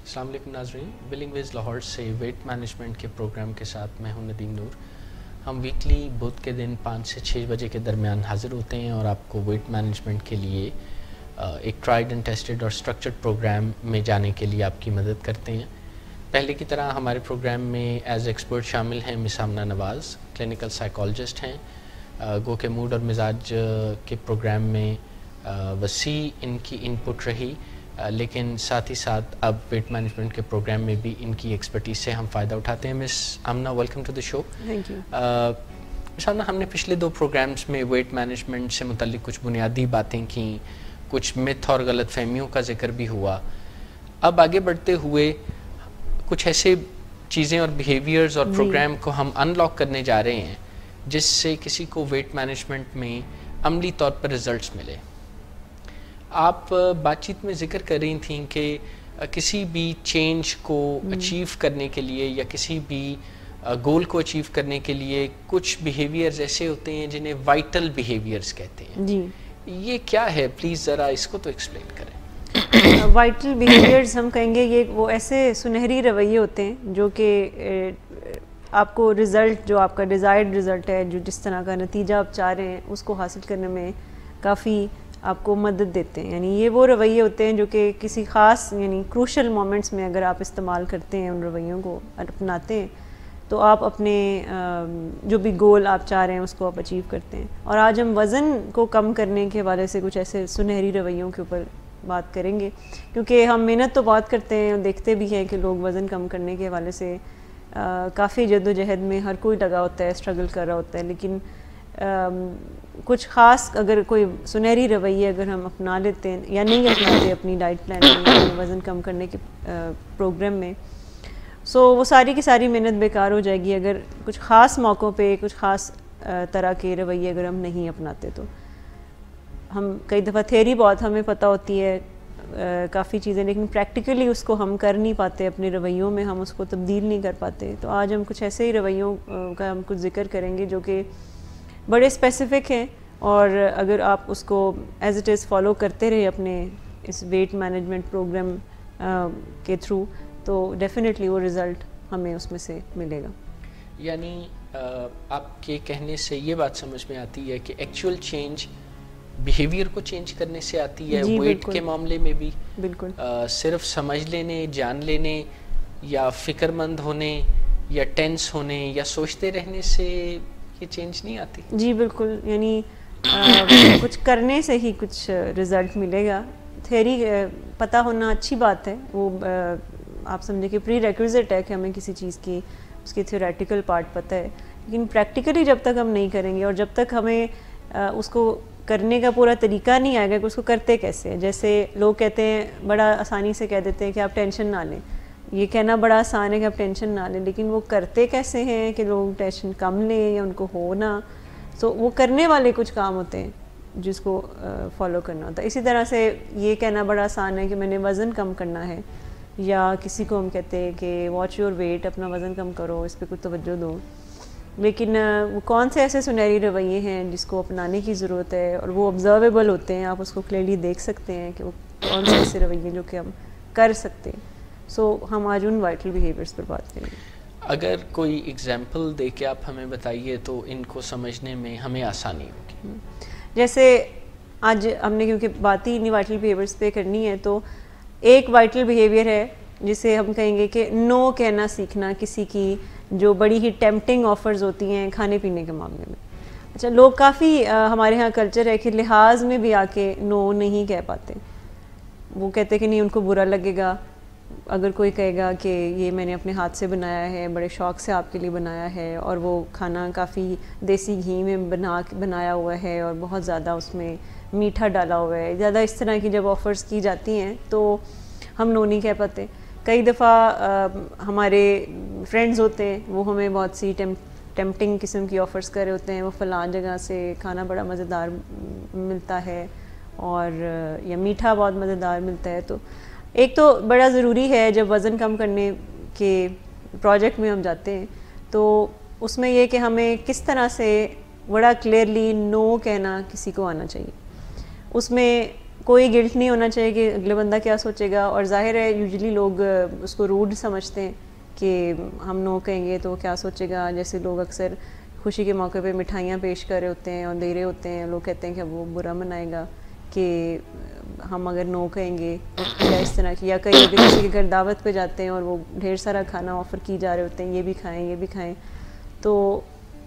السلام علیکم ناظرین، ولنگ ویز لاہور سے ویٹ مینجمنٹ کے پروگرام کے ساتھ میں ہوں ندیم نور۔ ہم ویکلی بدھ کے دن 5 سے 6 بجے کے درمیان حاضر ہوتے ہیں اور آپ کو ویٹ مینجمنٹ کے لیے ایک ٹرائیڈ اینڈ ٹیسٹڈ اور اسٹرکچرڈ پروگرام میں جانے کے لیے آپ کی مدد کرتے ہیں۔ پہلے کی طرح ہمارے پروگرام میں ایز ایکسپرٹ شامل ہیں مس آمنہ نواز، کلینکل سائیکالوجسٹ ہیں۔ گو کے موڈ اور مزاج کے پروگرام میں وسیع ان کی انپٹ رہی، لیکن ساتھ ہی ساتھ اب ویٹ مینجمنٹ کے پروگرام میں بھی ان کی ایکسپرٹیز سے ہم فائدہ اٹھاتے ہیں۔ Miss Amna, welcome to the show. Thank you. Miss Amna, ہم نے پچھلے 2 پروگرامز میں ویٹ مینجمنٹ سے متعلق کچھ بنیادی باتیں کیں، کچھ متھ اور غلط فہمیوں کا ذکر بھی ہوا۔ اب آگے بڑھتے ہوئے کچھ ایسے چیزیں اور بیہیویئرز اور پروگرام کو ہم ان لاک کرنے جا رہے ہیں جس سے کسی کو ویٹ مینجمنٹ میں عملی طور پر ریزلٹس ملے۔ آپ بات چیت میں ذکر کر رہی تھیں کہ کسی بھی چینج کو اچیو کرنے کے لیے یا کسی بھی گول کو اچیو کرنے کے لیے کچھ بیہیویئرز ایسے ہوتے ہیں جنہیں وائٹل بیہیویئرز کہتے ہیں۔ جی، یہ کیا ہے؟ پلیز ذرا اس کو تو ایکسپلین کریں۔ وائٹل بیہیویئرز ہم کہیں گے یہ وہ ایسے سنہری رویے ہوتے ہیں جو کہ آپ کو رزلٹ، جو آپ کا ڈیزائرڈ رزلٹ ہے، جو جس طرح کا نتیجہ آپ چاہ رہے ہیں اس کو حاصل کرنے میں کافی آپ کو مدد دیتے ہیں۔ یعنی یہ وہ رویے ہوتے ہیں جو کہ کسی خاص یعنی کروشل مومنٹس میں اگر آپ استعمال کرتے ہیں، ان رویوں کو اپناتے ہیں، تو آپ اپنے جو بھی گول آپ چاہ رہے ہیں اس کو آپ اچیو کرتے ہیں۔ اور آج ہم وزن کو کم کرنے کے حوالے سے کچھ ایسے سنہری رویوں کے اوپر بات کریں گے، کیونکہ ہم محنت تو بہت کرتے ہیں اور دیکھتے بھی ہیں کہ لوگ وزن کم کرنے کے حوالے سے کافی جد و جہد میں ہر کوئی لگا ہوتا ہے، اسٹرگل کر رہا ہوتا ہے، لیکن کچھ خاص اگر کوئی سنہری رویے اگر ہم اپنا لیتے ہیں یا نہیں اپناتے اپنی ڈائٹ پلان میں، اپنے وزن کم کرنے کے پروگرام میں، سو وہ ساری کی ساری محنت بیکار ہو جائے گی اگر کچھ خاص موقعوں پہ کچھ خاص طرح کے رویے اگر ہم نہیں اپناتے۔ تو ہم کئی دفعہ تھیوری بہت ہمیں پتہ ہوتی ہے کافی چیزیں، لیکن پریکٹیکلی اس کو ہم کر نہیں پاتے، اپنے رویوں میں ہم اس کو تبدیل نہیں کر پاتے۔ تو آج ہم کچھ ایسے ہی رویوں کا ہم کچھ ذکر کریں گے جو کہ بڑے اسپیسیفک ہیں، اور اگر آپ اس کو ایز اٹ از فالو کرتے رہے اپنے اس ویٹ مینجمنٹ پروگرام کے تھرو، تو ڈیفینیٹلی وہ رزلٹ ہمیں اس میں سے ملے گا۔ یعنی آپ کے کہنے سے یہ بات سمجھ میں آتی ہے کہ ایکچوئل چینج بیہیویئر کو چینج کرنے سے آتی ہے، ویٹ کے معاملے میں بھی بالکل صرف سمجھ لینے، جان لینے یا فکر مند ہونے یا ٹینس ہونے یا سوچتے رہنے سے یہ چینج نہیں آتی۔ جی بالکل، یعنی کچھ کرنے سے ہی کچھ رزلٹ ملے گا۔ تھیوری پتہ ہونا اچھی بات ہے، وہ آپ سمجھے کہ پری ریکویزٹ ہے کہ ہمیں کسی چیز کی اس کی تھیوریٹیکل پارٹ پتہ ہے، لیکن پریکٹیکلی جب تک ہم نہیں کریں گے اور جب تک ہمیں اس کو کرنے کا پورا طریقہ نہیں آئے گا کہ اس کو کرتے کیسے ہیں۔ جیسے لوگ کہتے ہیں، بڑا آسانی سے کہہ دیتے ہیں کہ آپ ٹینشن نہ لیں، یہ کہنا بڑا آسان ہے کہ آپ ٹینشن نہ لیں، لیکن وہ کرتے کیسے ہیں کہ لوگ ٹینشن کم لیں یا ان کو ہو نہ، تو وہ کرنے والے کچھ کام ہوتے ہیں جس کو فالو کرنا ہوتا ہے۔ اسی طرح سے یہ کہنا بڑا آسان ہے کہ میں نے وزن کم کرنا ہے، یا کسی کو ہم کہتے ہیں کہ واچ یور ویٹ، اپنا وزن کم کرو، اس پہ کچھ توجہ دو، لیکن وہ کون سے ایسے سنہری رویے ہیں جس کو اپنانے کی ضرورت ہے، اور وہ آبزرویبل ہوتے ہیں، آپ اس کو کلیئرلی دیکھ سکتے ہیں کہ وہ کون سے ایسے رویے جو کہ ہم کر سکتے ہیں۔ سو ہم آج ان وائٹل بیہیویئرس پر بات کریں گے۔ اگر کوئی ایگزامپل دے کے آپ ہمیں بتائیے تو ان کو سمجھنے میں ہمیں آسانی ہوگی۔ جیسے آج ہم نے کیونکہ بات ہی انہیں وائٹل بیہیویئرس پہ کرنی ہے، تو ایک وائٹل بیہیویئر ہے جسے ہم کہیں گے کہ نو کہنا سیکھنا کسی کی جو بڑی ہی ٹیمپٹنگ آفرز ہوتی ہیں کھانے پینے کے معاملے میں۔ اچھا، لوگ کافی ہمارے ہاں کلچر ہے کہ لحاظ میں بھی آ کے نو نہیں کہہ پاتے، وہ کہتے کہ نہیں، ان کو برا لگے گا اگر کوئی کہے گا کہ یہ میں نے اپنے ہاتھ سے بنایا ہے، بڑے شوق سے آپ کے لیے بنایا ہے، اور وہ کھانا کافی دیسی گھی میں بنایا ہوا ہے اور بہت زیادہ اس میں میٹھا ڈالا ہوا ہے، زیادہ اس طرح کی جب آفرز کی جاتی ہیں تو ہم نو نہیں کہہ پاتے۔ کئی دفعہ ہمارے فرینڈز ہوتے ہیں، وہ ہمیں بہت سی ٹیمپٹنگ قسم کی آفرز کر رہے ہوتے ہیں، وہ فلاں جگہ سے کھانا بڑا مزیدار ملتا ہے اور یا میٹھا بہت مزیدار ملتا ہے۔ تو ایک تو بڑا ضروری ہے جب وزن کم کرنے کے پروجیکٹ میں ہم جاتے ہیں تو اس میں یہ کہ ہمیں کس طرح سے بڑا کلیئرلی نو کہنا کسی کو آنا چاہیے۔ اس میں کوئی گلٹ نہیں ہونا چاہیے کہ اگلے بندہ کیا سوچے گا. اور ظاہر ہے یوزلی لوگ اس کو روڈ سمجھتے ہیں کہ ہم نو کہیں گے تو کیا سوچے گا. جیسے لوگ اکثر خوشی کے موقع پہ مٹھائیاں پیش کر رہے ہوتے ہیں اور دے رہے ہوتے ہیں, لوگ کہتے ہیں کہ وہ برا منائے گا کہ ہم اگر نو کہیں گے یا اس طرح کی. یا کئی اگر کسی کے گھر دعوت پہ جاتے ہیں اور وہ ڈھیر سارا کھانا آفر کی جا رہے ہوتے ہیں, یہ بھی کھائیں یہ بھی کھائیں, تو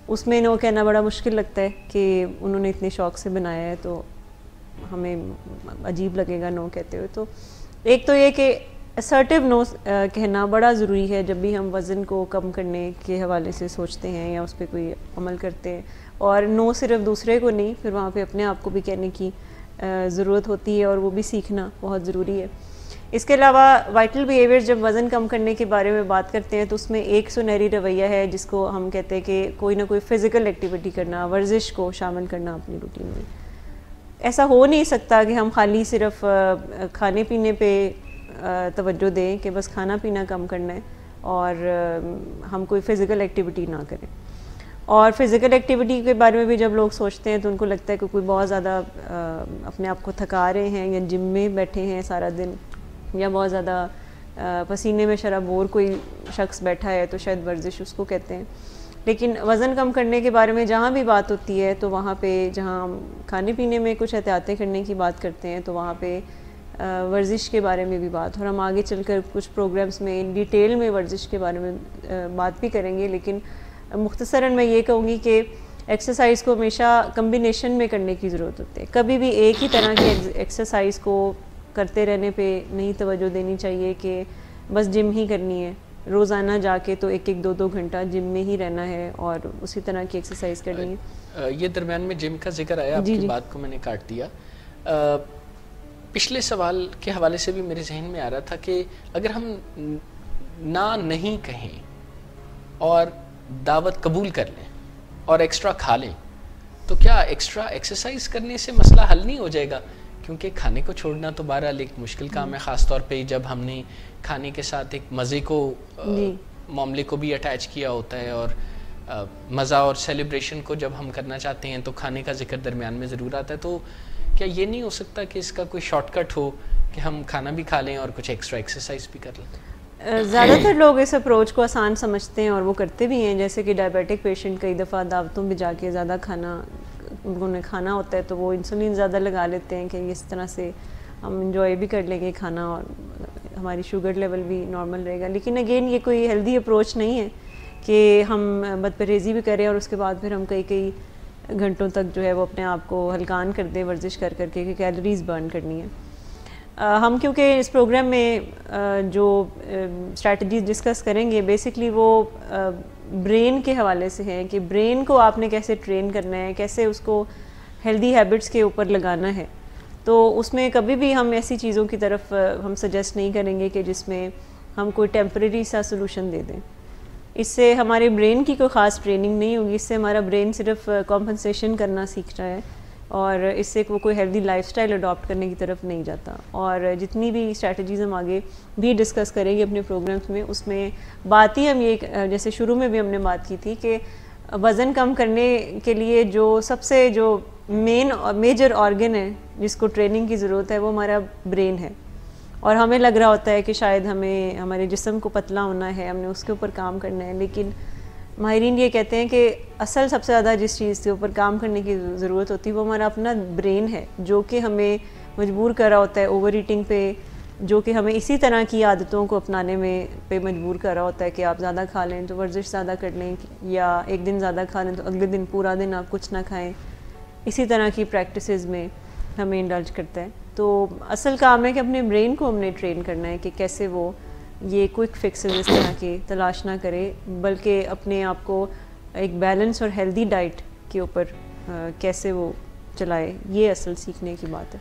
اس میں نو کہنا بڑا مشکل لگتا ہے کہ انہوں نے اتنے شوق سے بنایا ہے تو ہمیں عجیب لگے گا نو کہتے ہوئے. تو ایک تو یہ کہ اسرٹیو نو کہنا بڑا ضروری ہے جب بھی ہم وزن کو کم کرنے کے حوالے سے سوچتے ہیں یا اس پہ کوئی عمل کرتے ہیں. اور نو صرف دوسرے کو نہیں, پھر وہاں پہ اپنے آپ کو بھی کہنے کی ضرورت ہوتی ہے اور وہ بھی سیکھنا بہت ضروری ہے. اس کے علاوہ وائٹل بیہیویئر جب وزن کم کرنے کے بارے میں بات کرتے ہیں تو اس میں ایک سنہری رویہ ہے جس کو ہم کہتے ہیں کہ کوئی نہ کوئی فزیکل ایکٹیویٹی کرنا, ورزش کو شامل کرنا اپنی روٹین میں. ایسا ہو نہیں سکتا کہ ہم خالی صرف کھانے پینے پہ توجہ دیں کہ بس کھانا پینا کم کرنا ہے اور ہم کوئی فزیکل ایکٹیویٹی نہ کریں. اور فزیکل ایکٹیویٹی کے بارے میں بھی جب لوگ سوچتے ہیں تو ان کو لگتا ہے کہ کوئی بہت زیادہ اپنے آپ کو تھکا رہے ہیں یا جم میں بیٹھے ہیں سارا دن یا بہت زیادہ پسینے میں شرابور کوئی شخص بیٹھا ہے تو شاید ورزش اس کو کہتے ہیں. لیکن وزن کم کرنے کے بارے میں جہاں بھی بات ہوتی ہے تو وہاں پہ جہاں ہم کھانے پینے میں کچھ احتیاطیں کرنے کی بات کرتے ہیں تو وہاں پہ ورزش کے بارے میں بھی بات, اور ہم آگے چل کر کچھ پروگرامز میں ڈیٹیل میں ورزش کے بارے میں بات بھی کریں گے. لیکن مختصراً میں یہ کہوں گی کہ ایکسرسائز کو ہمیشہ کمبینیشن میں کرنے کی ضرورت ہوتی ہے. کبھی بھی ایک ہی طرح کی ایکسرسائز کو کرتے رہنے پہ نہیں توجہ دینی چاہیے کہ بس جم ہی کرنی ہے, روزانہ جا کے تو ایک دو دو گھنٹہ جم میں ہی رہنا ہے اور اسی طرح کی ایکسرسائز کرنی ہے. یہ درمیان میں جم کا ذکر آیا, آپ کی بات کو میں نے کاٹ دیا. پچھلے سوال کے حوالے سے بھی میرے ذہن میں آ رہا تھا کہ اگر ہم نہ نہیں کہیں اور دعوت قبول کر لیں اور ایکسٹرا کھا لیں تو کیا ایکسٹرا ایکسرسائز کرنے سے مسئلہ حل نہیں ہو جائے گا؟ کیونکہ کھانے کو چھوڑنا تو بہرحال ایک مشکل کام ہے, خاص طور پہ جب ہم نے کھانے کے ساتھ ایک مزے کو معاملے کو بھی اٹیچ کیا ہوتا ہے, اور مزہ اور سیلیبریشن کو جب ہم کرنا چاہتے ہیں تو کھانے کا ذکر درمیان میں ضرور آتا ہے. تو کیا یہ نہیں ہو سکتا کہ اس کا کوئی شارٹ کٹ ہو کہ ہم کھانا بھی کھا لیں اور کچھ ایکسٹرا ایکسرسائز بھی کر لیں؟ زیادہ تر لوگ اس اپروچ کو آسان سمجھتے ہیں اور وہ کرتے بھی ہیں. جیسے کہ ڈائبیٹک پیشنٹ کئی دفعہ دعوتوں میں جا کے زیادہ کھانا انہوں نے کھانا ہوتا ہے تو وہ انسولین زیادہ لگا لیتے ہیں کہ اس طرح سے ہم انجوائے بھی کر لیں گے کھانا اور ہماری شوگر لیول بھی نارمل رہے گا. لیکن اگین یہ کوئی ہیلدی اپروچ نہیں ہے کہ ہم بد پرہیزی بھی کریں اور اس کے بعد پھر ہم کئی گھنٹوں تک جو ہے وہ اپنے آپ کو ہلکان کر دیں ورزش کر کے کہ کیلوریز برن کرنی ہے. ہم کیونکہ اس پروگرام میں جو اسٹریٹجیز ڈسکس کریں گے بیسکلی وہ برین کے حوالے سے ہیں کہ برین کو آپ نے کیسے ٹرین کرنا ہے, کیسے اس کو ہیلدی ہیبٹس کے اوپر لگانا ہے. تو اس میں کبھی بھی ہم ایسی چیزوں کی طرف ہم سجیسٹ نہیں کریں گے کہ جس میں ہم کوئی ٹیمپریری سا سلوشن دے دیں. اس سے ہمارے برین کی کوئی خاص ٹریننگ نہیں ہوگی, اس سے ہمارا برین صرف کمپنسیشن کرنا سیکھ رہا ہے اور اس سے وہ کوئی ہیلدی لائف سٹائل اڈاپٹ کرنے کی طرف نہیں جاتا. اور جتنی بھی اسٹریٹجیز ہم آگے بھی ڈسکس کریں گے اپنے پروگرامس میں, اس میں بات ہی ہم یہ جیسے شروع میں بھی ہم نے بات کی تھی کہ وزن کم کرنے کے لیے جو سب سے جو میجر آرگن ہے جس کو ٹریننگ کی ضرورت ہے وہ ہمارا برین ہے. اور ہمیں لگ رہا ہوتا ہے کہ شاید ہمیں ہمارے جسم کو پتلا ہونا ہے, ہم نے اس کے اوپر کام کرنا ہے, لیکن ماہرین یہ کہتے ہیں کہ اصل سب سے زیادہ جس چیز کے اوپر کام کرنے کی ضرورت ہوتی ہے وہ ہمارا اپنا برین ہے, جو کہ ہمیں مجبور کر رہا ہوتا ہے اوور ایٹنگ پہ, جو کہ ہمیں اسی طرح کی عادتوں کو اپنانے میں پہ مجبور کر رہا ہوتا ہے کہ آپ زیادہ کھا لیں تو ورزش زیادہ کر لیں, یا ایک دن زیادہ کھا لیں تو اگلے دن پورا دن آپ کچھ نہ کھائیں. اسی طرح کی پریکٹسز میں ہمیں انڈلج کرتا ہے. تو اصل کام ہے کہ اپنے برین کو ہم نے ٹرین کرنا ہے کہ کیسے وہ یہ کوئک فکسز اس طرح کے تلاش نہ کرے, بلکہ اپنے آپ کو ایک بیلنس اور ہیلدی ڈائٹ کے اوپر کیسے وہ چلائے. یہ اصل سیکھنے کی بات ہے.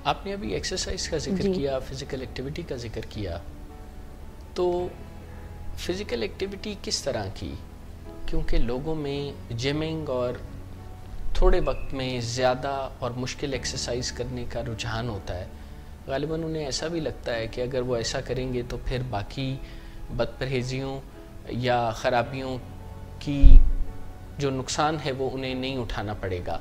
آپ نے ابھی ایکسرسائز کا ذکر کیا, فزیکل ایکٹیویٹی کا ذکر کیا, تو فزیکل ایکٹیویٹی کس طرح کی؟ کیونکہ لوگوں میں جمنگ اور تھوڑے وقت میں زیادہ اور مشکل ایکسرسائز کرنے کا رجحان ہوتا ہے. غالباً انہیں ایسا بھی لگتا ہے کہ اگر وہ ایسا کریں گے تو پھر باقی بد پرہیزیوں یا خرابیوں کی جو نقصان ہے وہ انہیں نہیں اٹھانا پڑے گا.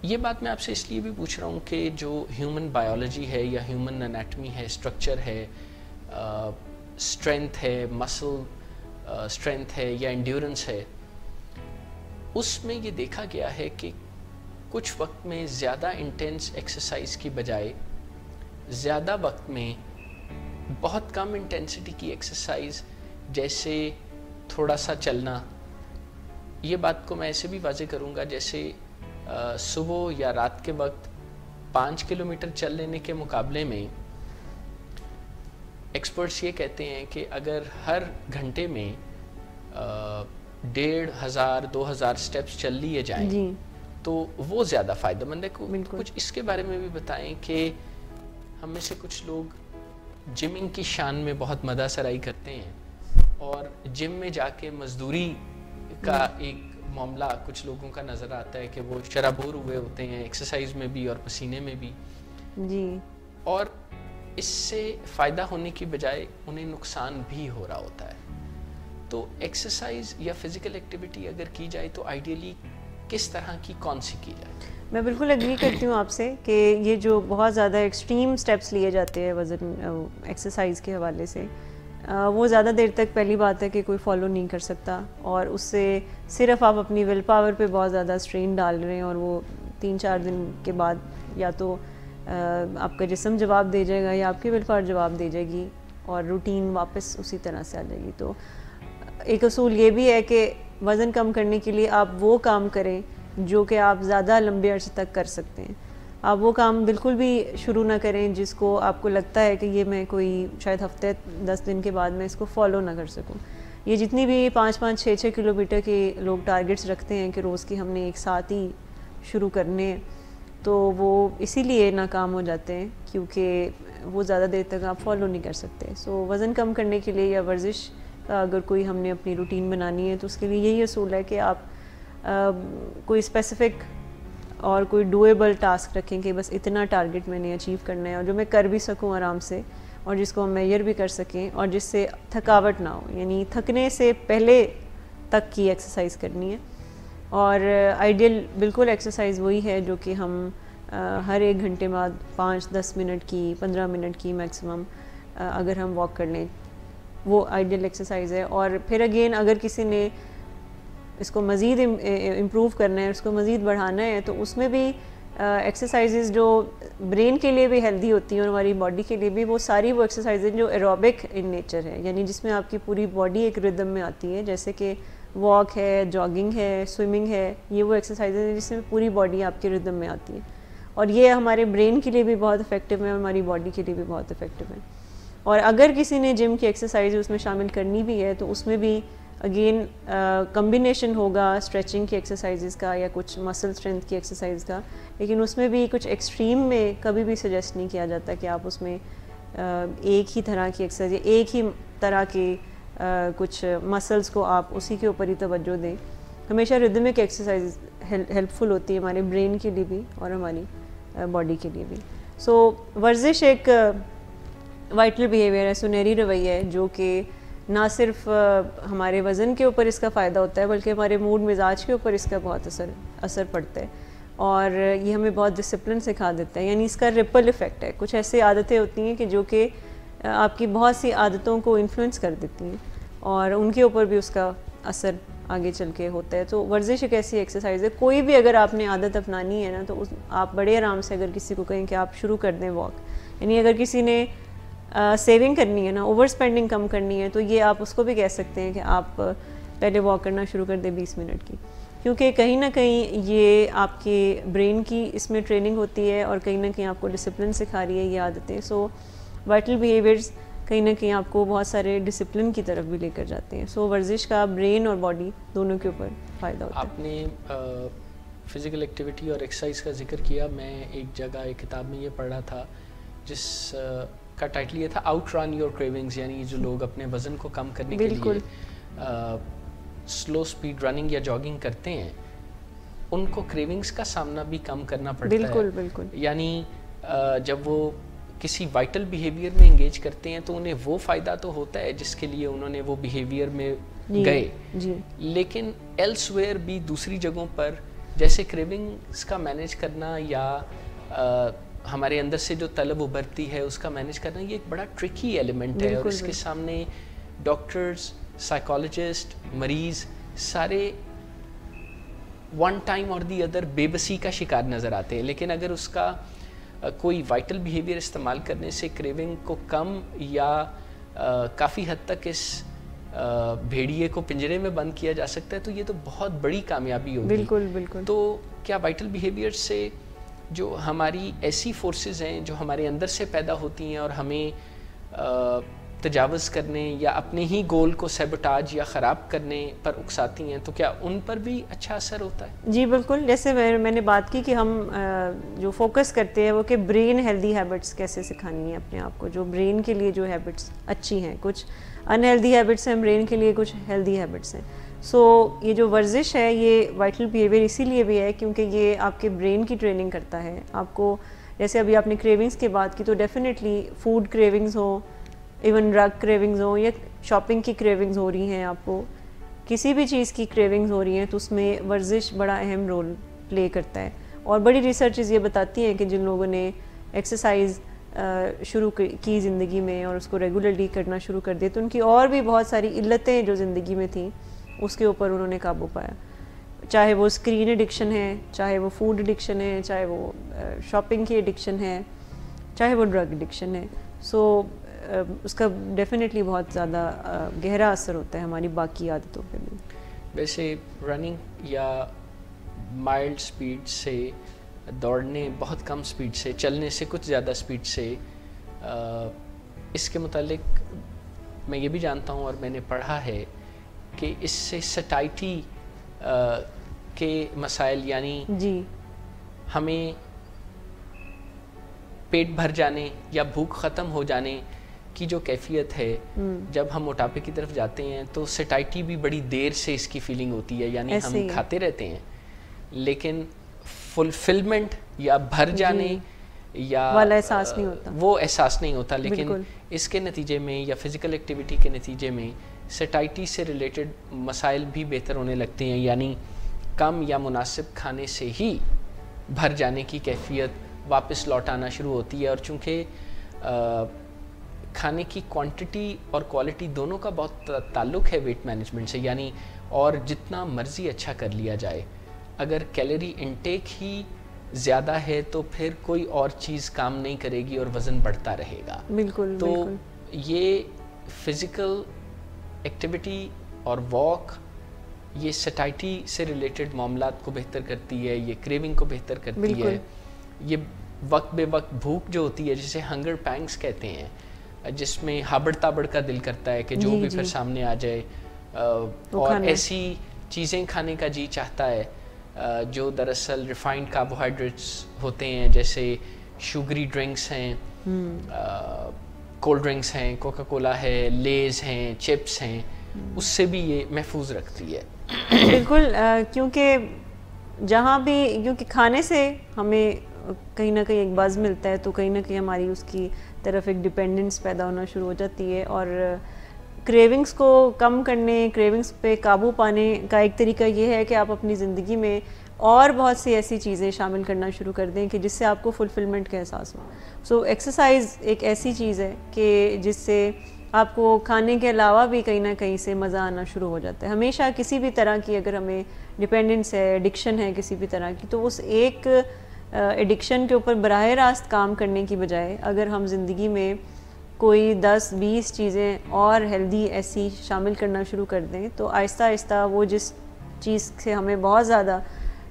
یہ بات میں آپ سے اس لیے بھی پوچھ رہا ہوں کہ جو ہیومن بایولوجی ہے یا ہیومن انیٹمی ہے، اسٹرکچر ہے، اسٹرینتھ ہے، مسل اسٹرینتھ ہے یا انڈیورنس ہے، اس میں یہ دیکھا گیا ہے کہ کچھ وقت میں زیادہ انٹینس ایکسرسائز کی بجائے زیادہ وقت میں بہت کم انٹینسٹی کی ایکسرسائز جیسے تھوڑا سا چلنا، یہ بات کو میں ایسے بھی واضح کروں گا جیسے صبح یا رات کے وقت 5 کلومیٹر چل لینے کے مقابلے میں ایکسپرٹس یہ کہتے ہیں کہ اگر ہر گھنٹے میں 1500-2000 سٹیپس چل لیے جائیں جی تو وہ زیادہ فائدہ مند ہے. کچھ اس کے بارے میں بھی بتائیں کہ ہم میں سے کچھ لوگ جمنگ کی شان میں بہت مدح سرائی کرتے ہیں اور جم میں جا کے مزدوری کا ایک معاملہ کچھ لوگوں کا نظر آتا ہے کہ وہ شرابور ہوئے ہوتے ہیں ایکسرسائز میں بھی اور پسینے میں بھی جی، اور اس سے فائدہ ہونے کی بجائے انہیں نقصان بھی ہو رہا ہوتا ہے. تو ایکسرسائز یا فزیکل ایکٹیویٹی اگر کی جائے تو آئیڈیلی کس طرح کی کون سی کی جائے؟ میں بالکل ایگری کرتی ہوں آپ سے کہ یہ جو بہت زیادہ ایکسٹریم سٹیپس لیے جاتے ہیں وزن ایکسرسائز کے حوالے سے، وہ زیادہ دیر تک پہلی بات ہے کہ کوئی فالو نہیں کر سکتا، اور اس سے صرف آپ اپنی ول پاور پہ بہت زیادہ اسٹرین ڈال رہے ہیں، اور وہ 3-4 دن کے بعد یا تو آپ کا جسم جواب دے جائے گا یا آپ کی ول پاور جواب دے جائے گی اور روٹین واپس اسی طرح سے آ جائے گی. تو ایک اصول یہ بھی ہے کہ وزن کم کرنے کے لیے آپ وہ کام کریں جو کہ آپ زیادہ لمبے عرصے تک کر سکتے ہیں. آپ وہ کام بالکل بھی شروع نہ کریں جس کو آپ کو لگتا ہے کہ یہ میں کوئی شاید ہفتے 10 دن کے بعد میں اس کو فالو نہ کر سکوں. یہ جتنی بھی 5-5 6-6 کلومیٹر کے لوگ ٹارگٹس رکھتے ہیں کہ روز کی ہم نے ایک ساتھ ہی شروع کرنے ہیں، تو وہ اسی لیے ناکام ہو جاتے ہیں کیونکہ وہ زیادہ دیر تک آپ فالو نہیں کر سکتے. سو وزن کم کرنے کے لیے یا ورزش کا اگر کوئی ہم نے اپنی روٹین بنانی ہے تو اس کے لیے یہی اصول ہے کہ آپ کوئی اسپیسیفک اور کوئی ڈویبل ٹاسک رکھیں کہ بس اتنا ٹارگٹ میں نے اچیو کرنا ہے اور جو میں کر بھی سکوں آرام سے، اور جس کو ہم میئر بھی کر سکیں اور جس سے تھکاوٹ نہ ہو، یعنی تھکنے سے پہلے تک کی ایکسرسائز کرنی ہے. اور آئیڈیل بالکل ایکسرسائز وہی ہے جو کہ ہم ہر 1 گھنٹے بعد 5-10 منٹ کی 15 منٹ کی میکسیمم اگر ہم واک کر لیں وہ آئیڈیل ایکسرسائز ہے. اور پھر اگین اگر کسی نے اس کو مزید امپروو کرنا ہے، اس کو مزید بڑھانا ہے، تو اس میں بھی ایکسرسائزز جو برین کے لیے بھی ہیلدی ہوتی ہیں اور ہماری باڈی کے لیے بھی، وہ ساری وہ ایکسرسائزز جو ایروبک ان نیچر ہے، یعنی جس میں آپ کی پوری باڈی ایک ردم میں آتی ہے، جیسے کہ واک ہے، جاگنگ ہے، سوئمنگ ہے. یہ وہ ایکسرسائزز ہیں جس میں پوری باڈی آپ کے ردم میں آتی ہے، اور یہ ہمارے برین کے لیے بھی بہت افیکٹو ہے اور ہماری باڈی کے لیے بھی بہت افیکٹو ہے. اور اگر کسی نے جم کی ایکسرسائز اس میں شامل کرنی بھی ہے تو اس میں بھی اگین کمبینیشن ہوگا اسٹریچنگ کی ایکسرسائزز کا یا کچھ مسل اسٹرینتھ کی ایکسرسائز کا، لیکن اس میں بھی کچھ ایکسٹریم میں کبھی بھی سجیسٹ نہیں کیا جاتا کہ آپ اس میں ایک ہی طرح کی ایکسرسائز یا ایک ہی طرح کے کچھ مسلس کو آپ اسی کے اوپر ہی توجہ دیں. ہمیشہ ردمک ایکسرسائز ہیلپ فل ہوتی ہے ہمارے برین کے لیے بھی اور ہماری باڈی کے لیے بھی. سو ورزش ایک وائٹل بیہیویئر ہے، سنہری رویہ ہے جو کہ نہ صرف ہمارے وزن کے اوپر اس کا فائدہ ہوتا ہے بلکہ ہمارے موڈ مزاج کے اوپر اس کا بہت اثر پڑتا ہے، اور یہ ہمیں بہت ڈسپلن سکھا دیتا ہے. یعنی اس کا ریپل ایفیکٹ ہے. کچھ ایسی عادتیں ہوتی ہیں کہ جو کہ آپ کی بہت سی عادتوں کو انفلوئنس کر دیتی ہیں اور ان کے اوپر بھی اس کا اثر آگے چل کے ہوتا ہے. تو ورزش ایک ایسی ایکسرسائز ہے، کوئی بھی اگر آپ نے عادت اپنانی ہے نا تو آپ بڑے آرام سے اگر کسی کو کہیں کہ آپ شروع کر دیں واک، یعنی اگر کسی نے سیونگ کرنی ہے نا، اوور اسپینڈنگ کم کرنی ہے، تو یہ آپ اس کو بھی کہہ سکتے ہیں کہ آپ پہلے واک کرنا شروع کر دیں 20 منٹ کی، کیونکہ کہیں نہ کہیں یہ آپ کے برین کی اس میں ٹریننگ ہوتی ہے اور کہیں نہ کہیں آپ کو ڈسپلن سکھا رہی ہے یہ عادتیں. سو وائٹل بیہیویئرز کہیں نہ کہیں آپ کو بہت سارے ڈسپلن کی طرف بھی لے کر جاتے ہیں. سو ورزش کا برین اور باڈی دونوں کے اوپر فائدہ ہوتا ہے. آپ نے فزیکل ایکٹیویٹی اور ایکسرسائز کا ذکر کیا. میں ایک جگہ ایک کتاب میں یہ پڑھ رہا تھا جس کا ٹائٹل یہ تھا آؤٹ رن یور کریونگز، یعنی جو لوگ اپنے وزن کو کم کرنے کے لیے سلو سپیڈ رننگ یا جاگنگ کرتے ہیں ان کو کریونگز کا سامنا بھی کم کرنا پڑتا ہے. بالکل بالکل. یعنی جب وہ کسی وائٹل بیہیویئر میں انگیج کرتے ہیں تو انہیں وہ فائدہ تو ہوتا ہے جس کے لیے انہوں نے وہ بیہیویئر میں گئے، لیکن ایلس ویئر بھی دوسری جگہوں پر جیسے کریونگس کا مینیج کرنا یا ہمارے اندر سے جو طلب ابھرتی ہے اس کا مینیج کرنا، یہ ایک بڑا ٹرکی ایلیمنٹ ہے، اور اس کے سامنے ڈاکٹرز، سائیکالوجسٹ، مریض سارے ون ٹائم اور دی ادر بے بسی کا شکار نظر آتے ہیں. لیکن اگر اس کا کوئی وائٹل بیہیویئر استعمال کرنے سے کریونگ کو کم یا کافی حد تک اس بھیڑیے کو پنجرے میں بند کیا جا سکتا ہے تو یہ تو بہت بڑی کامیابی ہوگی. بالکل بالکل. تو کیا وائٹل بیہیویئر سے جو ہماری ایسی فورسز ہیں جو ہمارے اندر سے پیدا ہوتی ہیں اور ہمیں تجاوز کرنے یا اپنے ہی گول کو سیبوٹاج یا خراب کرنے پر اکساتی ہیں، تو کیا ان پر بھی اچھا اثر ہوتا ہے؟ جی بالکل. جیسے میں نے بات کی کہ ہم جو فوکس کرتے ہیں وہ کہ برین ہیلدی ہیبٹس کیسے سکھانی ہے اپنے آپ کو، جو برین کے لیے جو ہیبٹس اچھی ہیں، کچھ ان ہیلدی ہیبٹس ہیں برین کے لیے، کچھ ہیلدی ہیبٹس ہیں. سو یہ جو ورزش ہے یہ وائٹل بیہیویئر اسی لیے بھی ہے کیونکہ یہ آپ کے برین کی ٹریننگ کرتا ہے. آپ کو جیسے ابھی آپ نے کریونگس کی بات کی تو ڈیفینیٹلی فوڈ کریونگز ہوں، ایون ڈرگ کریونگز ہوں یا شاپنگ کی کریونگز ہو رہی ہیں، آپ کو کسی بھی چیز کی کریونگز ہو رہی ہیں تو اس میں ورزش بڑا اہم رول پلے کرتا ہے. اور بڑی ریسرچز یہ بتاتی ہیں کہ جن لوگوں نے ایکسرسائز شروع کی زندگی میں اور اس کو ریگولرلی کرنا شروع کر دیا تو ان کی اور بھی بہت ساری علتیں جو زندگی میں تھیں اس کے اوپر انہوں نے قابو پایا. چاہے وہ اسکرین ایڈکشن ہے، چاہے وہ فوڈ ایڈکشن ہے، چاہے وہ شاپنگ کی ایڈکشن ہے، چاہے وہ ڈرگ ایڈکشن ہے. سو اس کا ڈیفینیٹلی بہت زیادہ گہرا اثر ہوتا ہے ہماری باقی عادتوں پہ بھی. ویسے رننگ یا مائلڈ سپیڈ سے دوڑنے، بہت کم سپیڈ سے چلنے سے کچھ زیادہ سپیڈ سے، اس کے متعلق میں یہ بھی جانتا ہوں اور میں نے پڑھا ہے کہ اس سے سٹائٹی کے مسائل، یعنی جی ہمیں پیٹ بھر جانے یا بھوک ختم ہو جانے کی جو کیفیت ہے، جب ہم موٹاپے کی طرف جاتے ہیں تو سٹائٹی بھی بڑی دیر سے اس کی فیلنگ ہوتی ہے. یعنی ہم کھاتے رہتے ہیں لیکن فلفلمنٹ یا بھر جانے یا والا احساس نہیں ہوتا، وہ احساس نہیں ہوتا. لیکن اس کے نتیجے میں یا فزیکل ایکٹیویٹی کے نتیجے میں سٹائٹی سے ریلیٹڈ مسائل بھی بہتر ہونے لگتے ہیں. یعنی کم یا مناسب کھانے سے ہی بھر جانے کی کیفیت واپس لوٹ آنا شروع ہوتی ہے. اور چونکہ کھانے کی کوانٹٹی اور کوالٹی دونوں کا بہت تعلق ہے ویٹ مینجمنٹ سے، یعنی اور جتنا مرضی اچھا کر لیا جائے اگر کیلوری انٹیک ہی زیادہ ہے تو پھر کوئی اور چیز کام نہیں کرے گی اور وزن بڑھتا رہے گا. بالکل. تو یہ فزیکل ایکٹیویٹی اور واک یہ سٹائٹی سے ریلیٹڈ معاملات کو بہتر کرتی ہے، یہ کریونگ کو بہتر کرتی ہے. یہ وقت بے وقت بھوک جو ہوتی ہے جسے ہنگر پینگس کہتے ہیں، جس میں ہابڑ تابڑ کا دل کرتا ہے کہ جو بھی پھر سامنے آ جائے، اور ایسی چیزیں کھانے کا جی چاہتا ہے جو دراصل ریفائنڈ کاربوہائیڈریٹس ہوتے ہیں، جیسے شوگری ڈرنکس ہیں، کولڈ ڈرنکس ہیں، کوکا کولا ہے، لیز ہیں، چپس ہیں، اس سے بھی یہ محفوظ رکھتی ہے. بالکل. کیونکہ جہاں بھی کیونکہ کھانے سے ہمیں کہیں نہ کہیں ایک بازز ملتا ہے تو کہیں نہ کہیں ہماری اس کی طرف ایک ڈپینڈنس پیدا ہونا شروع ہو جاتی ہے. اور کریونگز کو کم کرنے، کریونگز پہ قابو پانے کا ایک طریقہ یہ ہے کہ آپ اپنی زندگی میں اور بہت سی ایسی چیزیں شامل کرنا شروع کر دیں کہ جس سے آپ کو فلفلمنٹ کا احساس ہو. سو ایکسرسائز ایک ایسی چیز ہے کہ جس سے آپ کو کھانے کے علاوہ بھی کہیں نہ کہیں سے مزہ آنا شروع ہو جاتا ہے. ہمیشہ کسی بھی طرح کی اگر ہمیں ڈپینڈنس ہے، ایڈکشن ہے کسی بھی طرح کی، تو اس ایک ایڈکشن کے اوپر براہ راست کام کرنے کی بجائے اگر ہم زندگی میں کوئی 10-20 چیزیں اور ہیلدی ایسی شامل کرنا شروع کر دیں تو آہستہ آہستہ وہ جس چیز سے ہمیں بہت زیادہ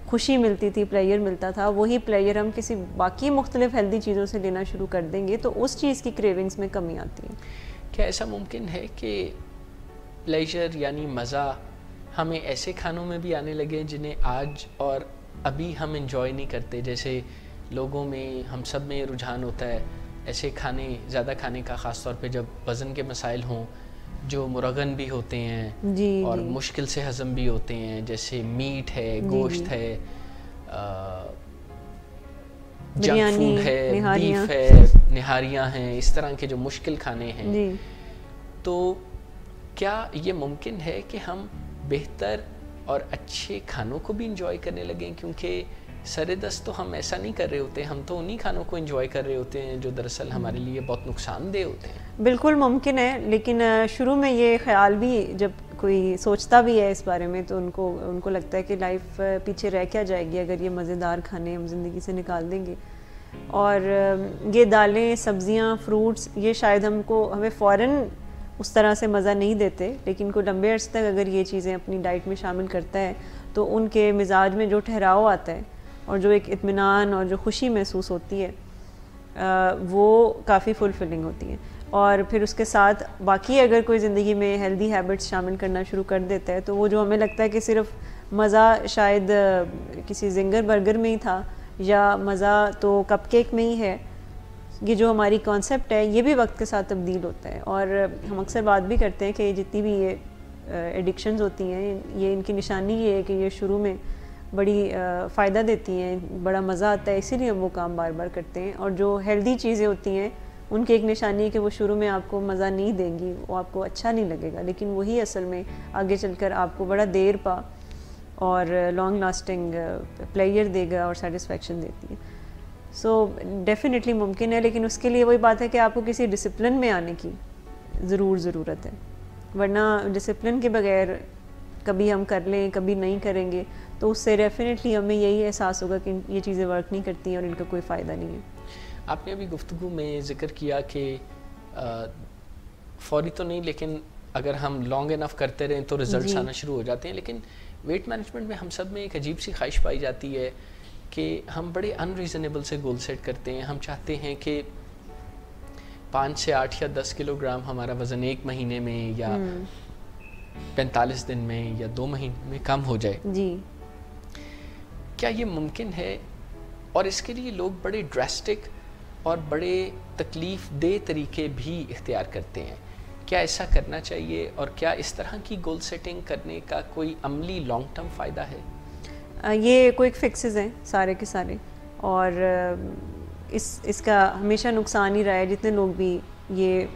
خوشی ملتی تھی، پلیئر ملتا تھا، وہی پلیئر ہم کسی باقی مختلف ہیلدی چیزوں سے لینا شروع کر دیں گے تو اس چیز کی کریونگز میں کمی آتی ہے. کیا ایسا ممکن ہے کہ پلیجر یعنی مزہ ہمیں ایسے کھانوں میں بھی آنے لگے جنہیں آج اور ابھی ہم انجوائے نہیں کرتے؟ جیسے لوگوں میں، ہم سب میں رجحان ہوتا ہے ایسے کھانے زیادہ کھانے کا، خاص طور پہ جب وزن کے مسائل ہوں، جو مرغن بھی ہوتے ہیں اور مشکل سے ہضم بھی ہوتے ہیں، جیسے میٹ ہے، گوشت ہے، جنک فوڈ ہے، بیف ہے، نہاریاں ہیں، اس طرح کے جو مشکل کھانے ہیں. تو کیا یہ ممکن ہے کہ ہم بہتر اور اچھے کھانوں کو بھی انجوائے کرنے لگیں, کیونکہ سر دست تو ہم ایسا نہیں کر رہے ہوتے, ہم تو انہی کھانوں کو انجوائے کر رہے ہوتے ہیں جو دراصل ہمارے لیے بہت نقصان دہ ہوتے ہیں. بالکل ممکن ہے, لیکن شروع میں یہ خیال بھی جب کوئی سوچتا بھی ہے اس بارے میں تو ان کو لگتا ہے کہ لائف پیچھے رہ کیا جائے گی اگر یہ مزیدار کھانے ہم زندگی سے نکال دیں گے. اور یہ دالیں, سبزیاں, فروٹس, یہ شاید ہمیں فوراً اس طرح سے مزہ نہیں دیتے, لیکن کوئی لمبے عرصے تک اگر یہ چیزیں اپنی ڈائٹ میں شامل کرتا ہے تو ان کے مزاج میں جو ٹھہراؤ آتا ہے اور جو ایک اطمینان اور جو خوشی محسوس ہوتی ہے وہ کافی فلفلنگ ہوتی ہے. اور پھر اس کے ساتھ باقی اگر کوئی زندگی میں ہیلدی ہیبٹس شامل کرنا شروع کر دیتا ہے تو وہ جو ہمیں لگتا ہے کہ صرف مزہ شاید کسی زنگر برگر میں ہی تھا یا مزہ تو کپ کیک میں ہی ہے, یہ جو ہماری کانسیپٹ ہے یہ بھی وقت کے ساتھ تبدیل ہوتا ہے. اور ہم اکثر بات بھی کرتے ہیں کہ جتنی بھی یہ ایڈکشنز ہوتی ہیں یہ ان کی نشانی یہ ہے کہ یہ شروع میں بڑی فائدہ دیتی ہیں, بڑا مزہ آتا ہے, اسی لیے ہم وہ کام بار بار کرتے ہیں. اور جو ہیلدی چیزیں ہوتی ہیں ان کی ایک نشانی ہے کہ وہ شروع میں آپ کو مزہ نہیں دیں گی, وہ آپ کو اچھا نہیں لگے گا, لیکن وہی اصل میں آگے چل کر آپ کو بڑا دیر پا اور لانگ لاسٹنگ پلیئر دے گا اور سیٹسفیکشن دیتی ہے. سو ڈیفینیٹلی ممکن ہے, لیکن اس کے لیے وہی بات ہے کہ آپ کو کسی ڈسپلن میں آنے کی ضرورت ہے, ورنہ ڈسپلن کے بغیر کبھی ہم کر لیں کبھی نہیں کریں گے تو اس سے ڈیفینیٹلی ہمیں یہی احساس ہوگا کہ یہ چیزیں ورک نہیں کرتی ہیں اور ان کا کوئی فائدہ نہیں ہے. آپ نے ابھی گفتگو میں ذکر کیا کہ فوری تو نہیں, لیکن اگر ہم لانگ انف کرتے رہیں تو ریزلٹس آنا شروع ہو جاتے ہیں. لیکن ویٹ مینجمنٹ میں ہم سب میں ایک عجیب سی خواہش پائی جاتی ہے کہ ہم بڑے ان ریزنیبل سے گول سیٹ کرتے ہیں. ہم چاہتے ہیں کہ 5 سے 8 یا 10 کلو گرام ہمارا وزن ایک مہینے میں یا 45 دن میں یا 2 مہینے میں کم ہو جائے. جی کیا یہ ممکن ہے؟ اور اس کے لیے لوگ بڑے ڈراسٹک اور بڑے تکلیف دہ طریقے بھی اختیار کرتے ہیں. کیا ایسا کرنا چاہیے اور کیا اس طرح کی گول سیٹنگ کرنے کا کوئی عملی لانگ ٹرم فائدہ ہے؟ یہ کوئک فکسز ہیں سارے کے سارے, اور اس کا ہمیشہ نقصان ہی رہا ہے. جتنے لوگ بھی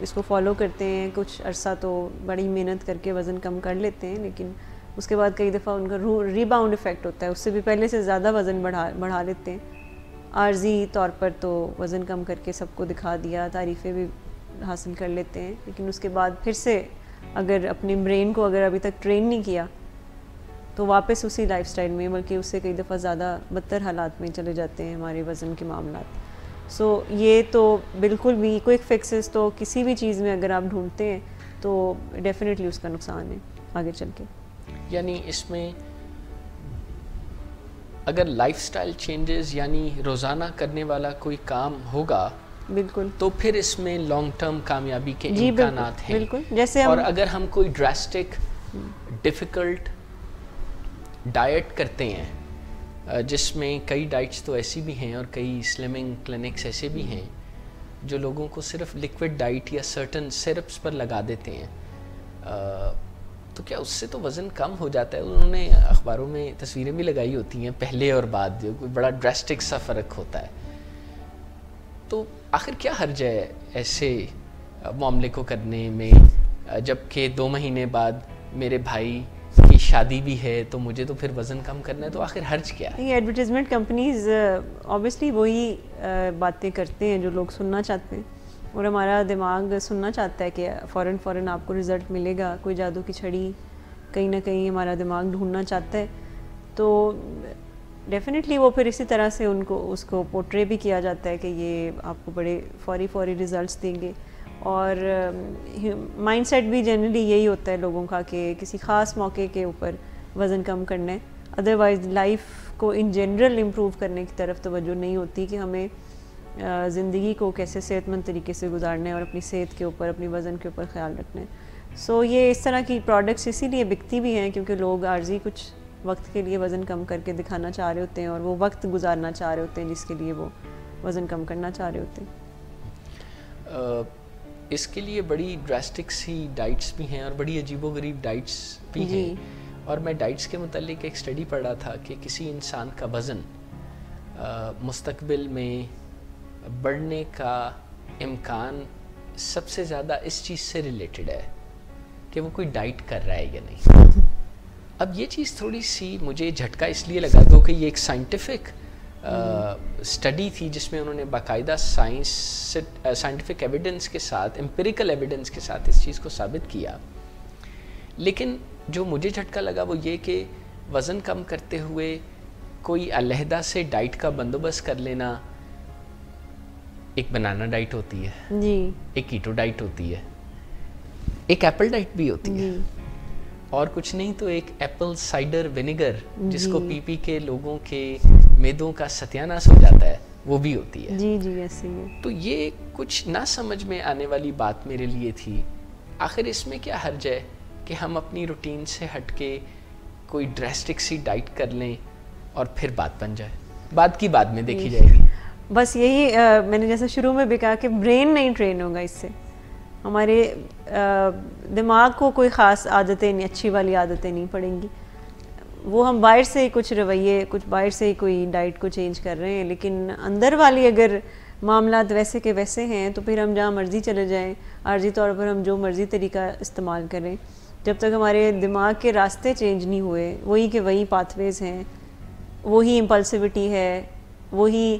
اس کو فالو کرتے ہیں کچھ عرصہ تو بڑی محنت کر کے وزن کم کر لیتے ہیں, لیکن اس کے بعد کئی دفعہ ان کا ریباؤنڈ ایفیکٹ ہوتا ہے, اس سے بھی پہلے سے زیادہ وزن بڑھا لیتے ہیں. عارضی طور پر تو وزن کم کر کے سب کو دکھا دیا, تعریفیں بھی حاصل کر لیتے ہیں, لیکن اس کے بعد پھر سے اگر اپنے برین کو اگر ابھی تک ٹرین نہیں کیا تو واپس اسی لائف سٹائل میں, بلکہ اس سے کئی دفعہ زیادہ بدتر حالات میں چلے جاتے ہیں ہمارے وزن کے معاملات. سو یہ تو بالکل بھی کوئک فکسز تو کسی بھی چیز میں اگر آپ ڈھونڈتے ہیں تو ڈیفینیٹلی اس کا نقصان ہے آگے چل کے. یعنی اس میں اگر لائف سٹائل چینجز یعنی روزانہ کرنے والا کوئی کام ہوگا بالکل تو پھر اس میں لانگ ٹرم کامیابی کے امکانات ہیں. بالکل, جیسے اور اگر ہم کوئی ڈراسٹک ڈیفیکلٹ ڈائٹ کرتے ہیں جس میں کئی ڈائٹس تو ایسی بھی ہیں اور کئی سلمنگ کلینکس ایسے بھی ہیں جو لوگوں کو صرف لکوڈ ڈائٹ یا سرٹن سیرپس پر لگا دیتے ہیں, تو کیا اس سے تو وزن کم ہو جاتا ہے؟ انہوں نے اخباروں میں تصویریں بھی لگائی ہوتی ہیں پہلے اور بعد, جو کوئی بڑا ڈراسٹک سا فرق ہوتا ہے. تو آخر کیا حرج ہے ایسے معاملے کو کرنے میں, جبکہ 2 مہینے بعد میرے بھائی کی شادی بھی ہے تو مجھے تو پھر وزن کم کرنا ہے, تو آخر حرج کیا ہے؟ یہ ایڈورٹیزمنٹ کمپنیز اوبیسلی وہی باتیں کرتے ہیں جو لوگ سننا چاہتے ہیں, اور ہمارا دماغ سننا چاہتا ہے کہ فوراً آپ کو رزلٹ ملے گا, کوئی جادو کی چھڑی کہیں نہ کہیں ہمارا دماغ ڈھونڈنا چاہتا ہے. تو ڈیفینیٹلی وہ پھر اسی طرح سے اس کو پورٹرے بھی کیا جاتا ہے کہ یہ آپ کو بڑے فوری ریزلٹس دیں گے. اور مائنڈ سیٹ بھی جنرلی یہی ہوتا ہے لوگوں کا کہ کسی خاص موقع کے اوپر وزن کم کرنا ہے, ادروائز لائف کو ان جنرل امپروو کرنے کی طرف توجہ نہیں ہوتی کہ ہمیں زندگی کو کیسے صحت مند طریقے سے گزارنا ہے اور اپنی صحت کے اوپر, اپنی وزن کے اوپر خیال رکھنا ہے. سو یہ اس طرح کی پروڈکٹس اسی لیے بکتی بھی ہیں کیونکہ لوگ عارضی کچھ وقت کے لیے وزن کم کر کے دکھانا چاہ رہے ہوتے ہیں اور وہ وقت گزارنا چاہ رہے ہوتے ہیں جس کے لیے وہ وزن کم کرنا چاہ رہے ہوتے ہیں. اس کے لیے بڑی ڈراسٹک سی ڈائٹس بھی ہیں اور بڑی عجیب و غریب ڈائٹس بھی ہیں. اور میں ڈائٹس کے متعلق ایک اسٹڈی پڑھ رہا تھا کہ کسی انسان کا وزن مستقبل میں بڑھنے کا امکان سب سے زیادہ اس چیز سے ریلیٹڈ ہے کہ وہ کوئی ڈائٹ کر رہا ہے یا نہیں. اب یہ چیز تھوڑی سی مجھے جھٹکا اس لیے لگا کیونکہ یہ ایک سائنٹیفک اسٹڈی تھی جس میں انہوں نے باقاعدہ سائنٹیفک ایویڈنس کے ساتھ، امپیریکل ایویڈنس کے ساتھ اس چیز کو ثابت کیا. لیکن جو مجھے جھٹکا لگا وہ یہ کہ وزن کم کرتے ہوئے کوئی علیحدہ سے ڈائٹ کا بندوبست کر لینا، ایک بنانا ڈائٹ ہوتی ہے جی، ایک کیٹو ڈائٹ ہوتی ہے، ایک ایپل ڈائٹ بھی ہوتی ہے، اور کچھ نہیں تو ایک ایپل سائڈر ونیگر جس کو پی پی کے لوگوں کے میدوں کا ستیاناش ہو جاتا ہے وہ بھی ہوتی ہے. جی جی ایسے ہی. تو یہ کچھ نہ سمجھ میں آنے والی بات میرے لیے تھی. آخر اس میں کیا حرج ہے کہ ہم اپنی روٹین سے ہٹ کے کوئی ڈریسٹک سی ڈائٹ کر لیں اور پھر بات بن جائے، بات کی بعد میں دیکھی جائے گی. بس یہی میں نے جیسے شروع میں بھی کہا کہ برین نہیں ٹرین ہوگا اس سے، ہمارے دماغ کو کوئی خاص عادتیں نہیں، اچھی والی عادتیں نہیں پڑیں گی. وہ ہم باہر سے ہی کچھ رویے، کچھ باہر سے ہی کوئی ڈائٹ کو چینج کر رہے ہیں، لیکن اندر والی اگر معاملات ویسے کے ویسے ہیں تو پھر ہم جہاں مرضی چلے جائیں، عارضی طور پر ہم جو مرضی طریقہ استعمال کریں، جب تک ہمارے دماغ کے راستے چینج نہیں ہوئے، وہی کہ وہی پاتھ ویز ہیں، وہی امپلسیوٹی ہے، وہی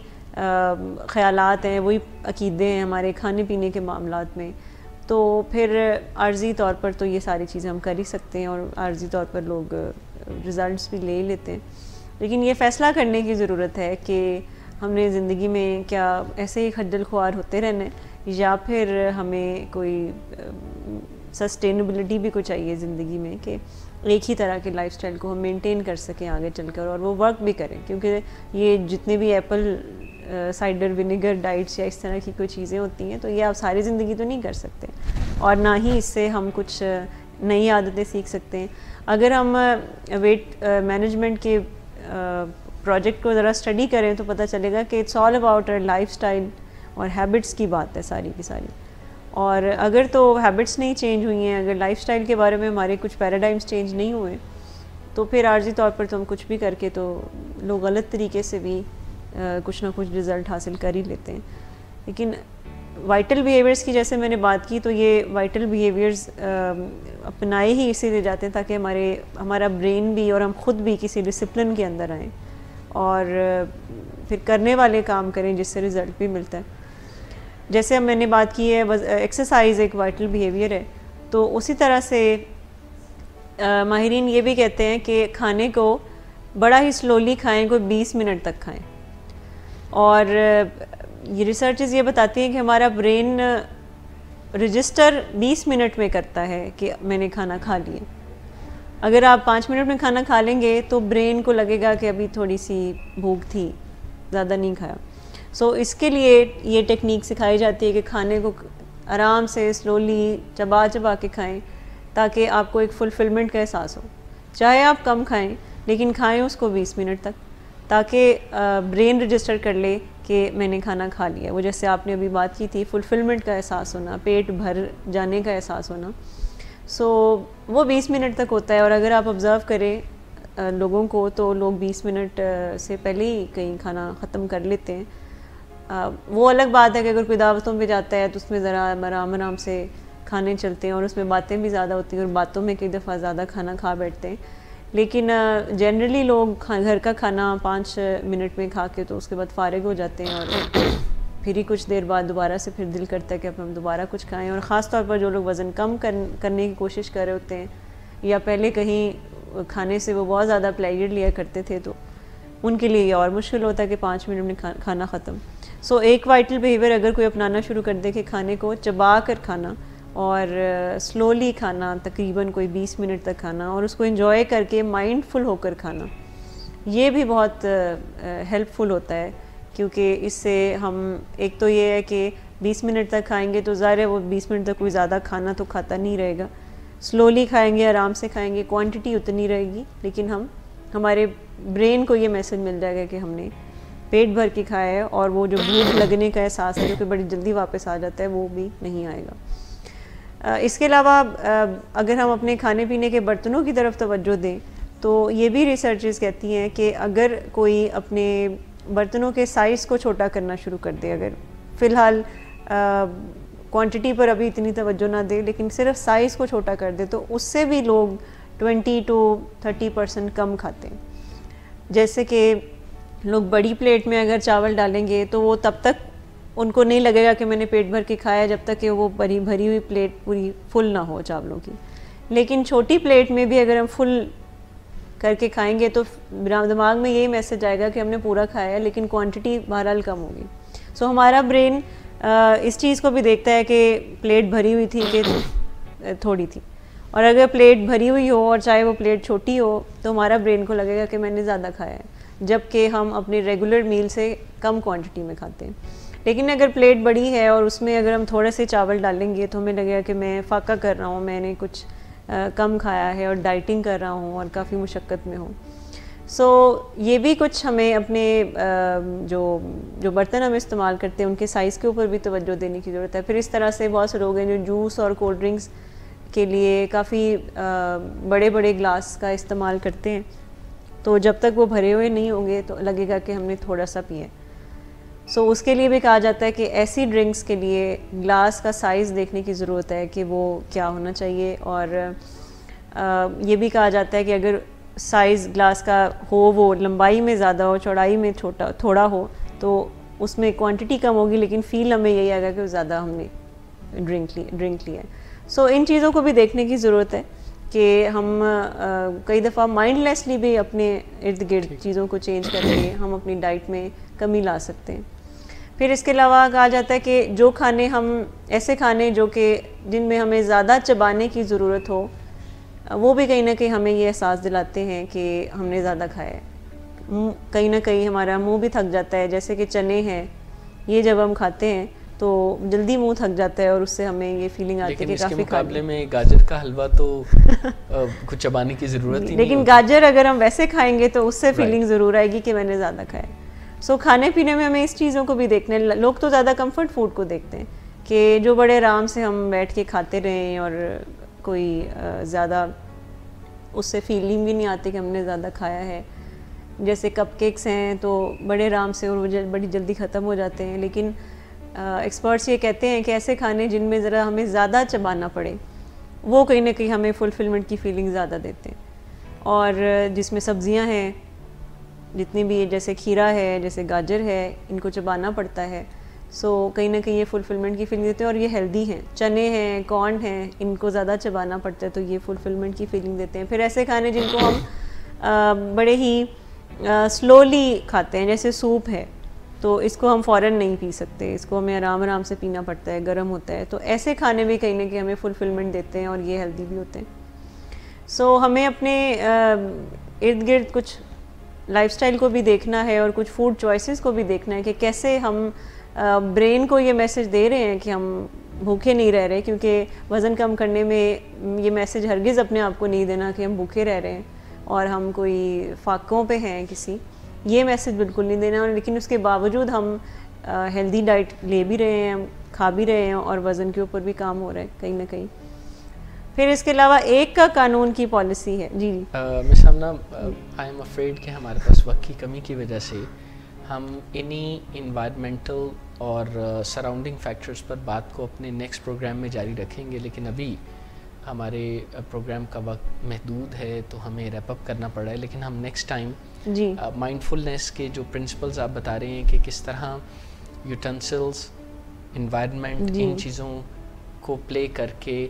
خیالات ہیں، وہی عقیدے ہیں ہمارے کھانے پینے کے معاملات میں، تو پھر عارضی طور پر تو یہ ساری چیزیں ہم کر ہی سکتے ہیں اور عارضی طور پر لوگ رزلٹس بھی لے لیتے ہیں. لیکن یہ فیصلہ کرنے کی ضرورت ہے کہ ہم نے زندگی میں کیا ایسے ہی خجل خوار ہوتے رہنا ہے، یا پھر ہمیں کوئی سسٹینیبلٹی بھی کو چاہیے زندگی میں کہ ایک ہی طرح کے لائف سٹائل کو ہم مینٹین کر سکیں آگے چل کر، اور وہ ورک بھی کریں. کیونکہ یہ جتنے بھی ایپل سائڈر ونیگر ڈائٹس یا اس طرح کی کوئی چیزیں ہوتی ہیں تو یہ آپ ساری زندگی تو نہیں کر سکتے، اور نہ ہی اس سے ہم کچھ نئی عادتیں سیکھ سکتے ہیں. اگر ہم ویٹ مینجمنٹ کے پروجیکٹ کو ذرا اسٹڈی کریں تو پتہ چلے گا کہ it's all about lifestyle اور ہیبٹس کی بات ہے ساری کی ساری. اور اگر تو ہیبٹس نہیں چینج ہوئی ہیں، اگر لائف سٹائل کے بارے میں ہمارے کچھ پیراڈائمس چینج نہیں ہوئے، تو پھر عارضی طور پر تو ہم کچھ بھی کر کے تو لوگ غلط طریقے سے بھی کچھ نہ کچھ رزلٹ حاصل کر ہی لیتے ہیں. لیکن وائٹل بیہیویئرس کی جیسے میں نے بات کی، تو یہ وائٹل بیہیویئرز اپنائے ہی اسی لیے جاتے ہیں تاکہ ہمارا برین بھی اور ہم خود بھی کسی ڈسپلن کے اندر آئیں اور پھر کرنے والے کام کریں جس سے رزلٹ بھی ملتا ہے. جیسے اب میں نے بات کی ہے ایکسرسائز ایک وائٹل بیہیویئر ہے، تو اسی طرح سے ماہرین یہ بھی کہتے ہیں کہ کھانے کو بڑا ہی سلولی کھائیں، کوئی 20 منٹ تک کھائیں. اور یہ ریسرچز یہ بتاتی ہیں کہ ہمارا برین رجسٹر 20 منٹ میں کرتا ہے کہ میں نے کھانا کھا لیا. اگر آپ 5 منٹ میں کھانا کھا لیں گے تو برین کو لگے گا کہ ابھی تھوڑی سی بھوک تھی، زیادہ نہیں کھایا. سو اس کے لیے یہ ٹیکنیک سکھائی جاتی ہے کہ کھانے کو آرام سے سلولی چبا چبا کے کھائیں تاکہ آپ کو ایک فلفلمنٹ کا احساس ہو. چاہے آپ کم کھائیں لیکن کھائیں اس کو 20 منٹ تک، تاکہ برین رجسٹر کر لے کہ میں نے کھانا کھا لیا. وہ جیسے آپ نے ابھی بات کی تھی فلفلمنٹ کا احساس ہونا، پیٹ بھر جانے کا احساس ہونا، سو وہ 20 منٹ تک ہوتا ہے. اور اگر آپ آبزرو کریں لوگوں کو تو لوگ 20 منٹ سے پہلے ہی کہیں کھانا ختم کر لیتے ہیں. وہ الگ بات ہے کہ اگر کوئی دعوتوں پہ جاتا ہے تو اس میں ذرا آرام سے کھانے چلتے ہیں اور اس میں باتیں بھی زیادہ ہوتی ہیں اور باتوں میں کئی دفعہ زیادہ کھانا کھا بیٹھتے ہیں. لیکن جنرلی لوگ گھر کا کھانا 5 منٹ میں کھا کے تو اس کے بعد فارغ ہو جاتے ہیں، اور پھر ہی کچھ دیر بعد دوبارہ سے پھر دل کرتا ہے کہ اب ہم دوبارہ کچھ کھائیں. اور خاص طور پر جو لوگ وزن کم کرنے کی کوشش کر رہے ہوتے ہیں یا پہلے کہیں کھانے سے وہ بہت زیادہ پلیجر لیا کرتے تھے تو ان کے لیے یہ اور مشکل ہوتا ہے کہ 5 منٹ میں کھانا ختم. سو ایک وائٹل بیہیویئر اگر کوئی اپنانا شروع کر دے کہ کھانے کو چبا کر کھانا اور سلولی کھانا، تقریباً کوئی 20 منٹ تک کھانا اور اس کو انجوائے کر کے مائنڈ فل ہو کر کھانا، یہ بھی بہت ہیلپ فل ہوتا ہے. کیونکہ اس سے ہم ایک تو یہ ہے کہ 20 منٹ تک کھائیں گے تو ظاہر ہے وہ 20 منٹ تک کوئی زیادہ کھانا تو کھاتا نہیں رہے گا. سلولی کھائیں گے، آرام سے کھائیں گے، کوانٹٹی اتنی رہے گی، لیکن ہمارے برین کو یہ میسج مل جائے گا کہ ہم نے پیٹ بھر کے کھایا ہے، اور وہ جو بھوک لگنے کا احساس ہے جو کہ بڑی جلدی واپس آ جاتا ہے وہ بھی نہیں آئے گا. اس کے علاوہ اگر ہم اپنے کھانے پینے کے برتنوں کی طرف توجہ دیں تو یہ بھی ریسرچز کہتی ہیں کہ اگر کوئی اپنے برتنوں کے سائز کو چھوٹا کرنا شروع کر دے، اگر فی الحال کوانٹٹی پر ابھی اتنی توجہ نہ دے لیکن صرف سائز کو چھوٹا کر دے، تو اس سے بھی لوگ 20 to 30% کم کھاتے ہیں. جیسے کہ لوگ بڑی پلیٹ میں اگر چاول ڈالیں گے تو وہ تب تک ان کو نہیں لگے گا کہ میں نے پیٹ بھر کے کھایا جب تک کہ وہ بھری ہوئی پلیٹ پوری فل نہ ہو چاولوں کی. لیکن چھوٹی پلیٹ میں بھی اگر ہم فل کر کے کھائیں گے تو دماغ میں یہی میسج آئے گا کہ ہم نے پورا کھایا ہے لیکن کوانٹٹی بہرحال کم ہوگی. سو ہمارا برین اس چیز کو بھی دیکھتا ہے کہ پلیٹ بھری ہوئی تھی کہ تھوڑی تھی, اور اگر پلیٹ بھری ہوئی ہو اور چاہے وہ پلیٹ چھوٹی ہو تو ہمارا برین کو لگے گا کہ میں نے زیادہ کھایا ہے, جبکہ ہم اپنی ریگولر میل سے کم کوانٹٹی میں کھاتے ہیں. لیکن اگر پلیٹ بڑی ہے اور اس میں اگر ہم تھوڑے سے چاول ڈالیں گے تو ہمیں لگے گا کہ میں فاقہ کر رہا ہوں, میں نے کچھ کم کھایا ہے اور ڈائٹنگ کر رہا ہوں اور کافی مشقت میں ہوں. سو یہ بھی کچھ ہمیں اپنے جو برتن ہم استعمال کرتے ہیں ان کے سائز کے اوپر بھی توجہ دینے کی ضرورت ہے. پھر اس طرح سے بہت سے لوگ ہیں جو جوس اور کولڈ ڈرنکس کے لیے کافی بڑے بڑے گلاس کا استعمال کرتے ہیں, تو جب تک وہ بھرے ہوئے نہیں ہوں گے تو لگے گا کہ ہم نے تھوڑا سا پیا. سو اس کے لیے بھی کہا جاتا ہے کہ ایسی ڈرنکس کے لیے گلاس کا سائز دیکھنے کی ضرورت ہے کہ وہ کیا ہونا چاہیے, اور یہ بھی کہا جاتا ہے کہ اگر سائز گلاس کا ہو وہ لمبائی میں زیادہ ہو چوڑائی میں تھوڑا ہو تو اس میں کوانٹٹی کم ہوگی لیکن فیل ہمیں یہی آئے گا کہ زیادہ ہم نے ڈرنک لیا ہے. سو ان چیزوں کو بھی دیکھنے کی ضرورت ہے کہ ہم کئی دفعہ مائنڈ لیسلی بھی اپنے ارد گرد چیزوں کو چینج کر کے ہم اپنی ڈائٹ میں کمی لا سکتے ہیں. پھر اس کے علاوہ کہا جاتا ہے کہ جو کھانے ہم ایسے کھانے جو کہ جن میں ہمیں زیادہ چبانے کی ضرورت ہو وہ بھی کہیں نہ کہیں ہمیں یہ احساس دلاتے ہیں کہ ہم نے زیادہ کھایا ہے. کہیں نہ کہیں ہمارا منہ بھی تھک جاتا ہے, جیسے کہ چنے ہیں, یہ جب ہم کھاتے ہیں تو جلدی منہ تھک جاتا ہے اور اس سے ہمیں یہ فیلنگ آتی ہے کہ کافی مقابلے میں گاجر کا حلوہ تو کچھ چبانے کی ضرورت ہی نہیں, لیکن گاجر اگر ہم ویسے کھائیں گے تو اس سے فیلنگ ضرور آئے گی کہ میں نے زیادہ کھایا. سو کھانے پینے میں ہمیں اس چیزوں کو بھی دیکھنا ہے. لوگ تو زیادہ کمفرٹ فوڈ کو دیکھتے ہیں کہ جو بڑے آرام سے ہم بیٹھ کے کھاتے رہیں اور کوئی زیادہ اس سے فیلنگ بھی نہیں آتی کہ ہم نے زیادہ کھایا ہے. جیسے کپ کیکس ہیں تو بڑے آرام سے اور وہ بڑی جلدی ختم ہو جاتے ہیں, لیکن ایکسپرٹس یہ کہتے ہیں کہ ایسے کھانے جن میں ذرا ہمیں زیادہ چبانا پڑے وہ کہیں نہ کہیں ہمیں فلفلمنٹ کی فیلنگ زیادہ دیتے ہیں. اور جس میں سبزیاں ہیں جتنی بھی, جیسے کھیرا ہے, جیسے گاجر ہے, ان کو چبانا پڑتا ہے, سو کہیں نہ کہیں یہ فلفلمنٹ کی فیلنگ دیتے ہیں اور یہ ہیلدی ہیں. چنے ہیں, کارن ہیں, ان کو زیادہ چبانا پڑتا ہے تو یہ فلفلمنٹ کی فیلنگ دیتے ہیں. پھر ایسے کھانے جن کو ہم بڑے ہی سلولی کھاتے ہیں, جیسے سوپ ہے تو اس کو ہم فوراً نہیں پی سکتے, اس کو ہمیں آرام سے پینا پڑتا ہے, گرم ہوتا ہے, تو ایسے کھانے بھی کہیں نہ کہیں ہمیں فلفلمنٹ دیتے ہیں اور یہ ہیلدی بھی ہوتے ہیں. سو ہمیں اپنے ارد گرد کچھ لائف سٹائل کو بھی دیکھنا ہے اور کچھ فوڈ چوائسیز کو بھی دیکھنا ہے کہ کیسے ہم برین کو یہ میسج دے رہے ہیں کہ ہم بھوکے نہیں رہ رہے, کیونکہ وزن کم کرنے میں یہ میسج ہرگز اپنے آپ کو نہیں دینا کہ ہم بھوکے رہ رہے ہیں اور ہم کوئی فاقوں پہ ہیں کسی, یہ میسج بالکل نہیں دینا. لیکن اس کے باوجود ہم ہیلدی ڈائٹ لے بھی رہے ہیں, کھا بھی رہے ہیں اور وزن کے اوپر بھی کام ہو رہا ہے کہیں نہ کہیں. پھر اس کے علاوہ ایک کا قانون کی پالیسی ہے. جی مس ہمنا آئی ایم افریڈ کہ ہمارے پاس وقت کی کمی کی وجہ سے ہم انہی انوائرمنٹل اور سراؤنڈنگ فیکٹرز پر بات کو اپنے نیکسٹ پروگرام میں جاری رکھیں گے, لیکن ابھی ہمارے پروگرام کا وقت محدود ہے تو ہمیں ریپ اپ کرنا پڑ رہا ہے. لیکن ہم نیکسٹ ٹائم جی مائنڈفلنس کے جو پرنسپلز آپ بتا رہے ہیں کہ کس طرح یوٹینسلز, انوائرمنٹ, ان چیزوں کو پلے کر کے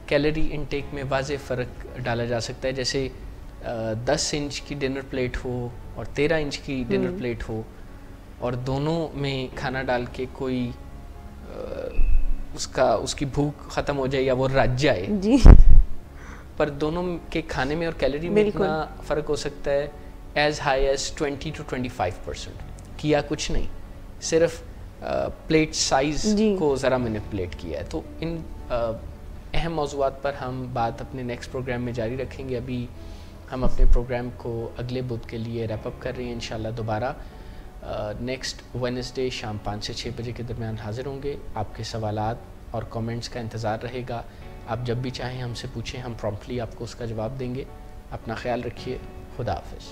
کیلری انٹیک میں واضح فرق ڈالا جا سکتا ہے. جیسے 10 انچ کی ڈنر پلیٹ ہو اور 13 انچ کی ڈنر پلیٹ ہو اور دونوں میں کھانا ڈال کے کوئی اس کی بھوک ختم ہو جائے یا وہ رج جائے, جی پر دونوں کے کھانے میں اور کیلری میں اتنا فرق ہو سکتا ہے ایز ہائی ایز 20 to 25%. کیا کچھ نہیں, صرف پلیٹ سائز کو ذرا مینیپولیٹ کیا ہے. تو ان اہم موضوعات پر ہم بات اپنے نیکسٹ پروگرام میں جاری رکھیں گے. ابھی ہم اپنے پروگرام کو اگلے بدھ کے لیے ریپ اپ کر رہے ہیں. انشاءاللہ دوبارہ نیکسٹ وینسڈے شام 5 سے 6 بجے کے درمیان حاضر ہوں گے. آپ کے سوالات اور کامنٹس کا انتظار رہے گا. آپ جب بھی چاہیں ہم سے پوچھیں, ہم پرومپٹلی آپ کو اس کا جواب دیں گے. اپنا خیال رکھیے. خدا حافظ.